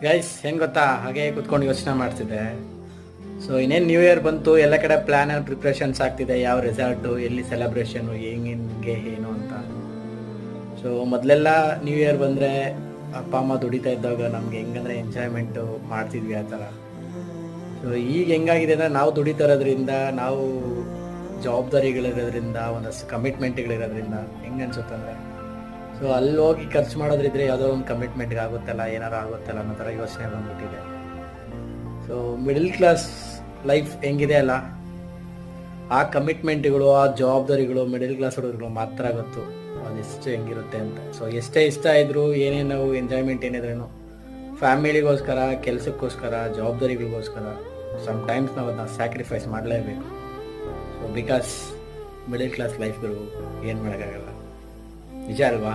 Guys ಹೆಂಗೆ ಗೊತ್ತಾ, ಹಾಗೆ ಕೂತ್ಕೊಂಡು ಯೋಚನೆ ಮಾಡ್ತಿದ್ದೆ. ಸೊ ಇನ್ನೇನು ನ್ಯೂ ಇಯರ್ ಬಂತು, ಎಲ್ಲ ಕಡೆ ಪ್ಲ್ಯಾನ್ ಆ್ಯಂಡ್ ಪ್ರಿಪ್ರೇಷನ್ಸ್ ಆಗ್ತಿದೆ. ಯಾವ ರೆಸಾರ್ಟು, ಎಲ್ಲಿ ಸೆಲೆಬ್ರೇಷನು, ಹೆಂಗೆ ಏನು ಅಂತ. ಸೊ ಮೊದಲೆಲ್ಲ ನ್ಯೂ ಇಯರ್ ಬಂದರೆ ಅಪ್ಪ ಅಮ್ಮ ದುಡಿತಾ ಇದ್ದಾಗ ನಮ್ಗೆ ಹೆಂಗಂದ್ರೆ ಎಂಜಾಯ್ಮೆಂಟು ಮಾಡ್ತಿದ್ವಿ ಆ ಥರ. ಸೊ ಈಗ ಹೆಂಗಾಗಿದೆ ಅಂದರೆ ನಾವು ದುಡಿತಾ ಇರೋದ್ರಿಂದ, ನಾವು ಜವಾಬ್ದಾರಿಗಳಿರೋದ್ರಿಂದ, ಒಂದಷ್ಟು ಕಮಿಟ್ಮೆಂಟ್ಗಳಿರೋದ್ರಿಂದ ಹೆಂಗೆ ಅನ್ಸುತ್ತಂದರೆ, ಸೊ ಅಲ್ಲಿ ಹೋಗಿ ಖರ್ಚು ಮಾಡೋದ್ರಿದ್ರೆ ಯಾವುದೋ ಒಂದು ಕಮಿಟ್ಮೆಂಟ್ಗೆ ಆಗುತ್ತಲ್ಲ, ಏನಾರು ಆಗುತ್ತಲ್ಲ ಅನ್ನೋ ಥರ ಯೋಚನೆ ಬಂದ್ಬಿಟ್ಟಿದೆ. ಸೊ ಮಿಡಲ್ ಕ್ಲಾಸ್ ಲೈಫ್ ಹೆಂಗಿದೆ ಅಲ್ಲ, ಆ ಕಮಿಟ್ಮೆಂಟ್ಗಳು, ಆ ಜವಾಬ್ದಾರಿಗಳು ಮಿಡಲ್ ಕ್ಲಾಸ್ ಹುಡುಗರು ಮಾತ್ರ ಗೊತ್ತು ಅದೆಷ್ಟು ಹೆಂಗಿರುತ್ತೆ ಅಂತ. ಸೊ ಎಷ್ಟೇ ಇಷ್ಟ ಇದ್ರೂ, ಏನೇನು ಎಂಜಾಯ್ಮೆಂಟ್ ಏನಿದ್ರೇನು ಫ್ಯಾಮಿಲಿಗೋಸ್ಕರ, ಕೆಲಸಕ್ಕೋಸ್ಕರ, ಜವಾಬ್ದಾರಿಗಳಿಗೋಸ್ಕರ ಸಮ್ಟೈಮ್ಸ್ ನಾವು ಅದನ್ನ ಸ್ಯಾಕ್ರಿಫೈಸ್ ಮಾಡಲೇಬೇಕು. ಸೊ ಬಿಕಾಸ್ ಮಿಡಲ್ ಕ್ಲಾಸ್ ಲೈಫ್ಗಳು ಏನು ಮಾಡೋಕ್ಕಾಗಲ್ಲ, ನಿಜ ಅಲ್ವಾ?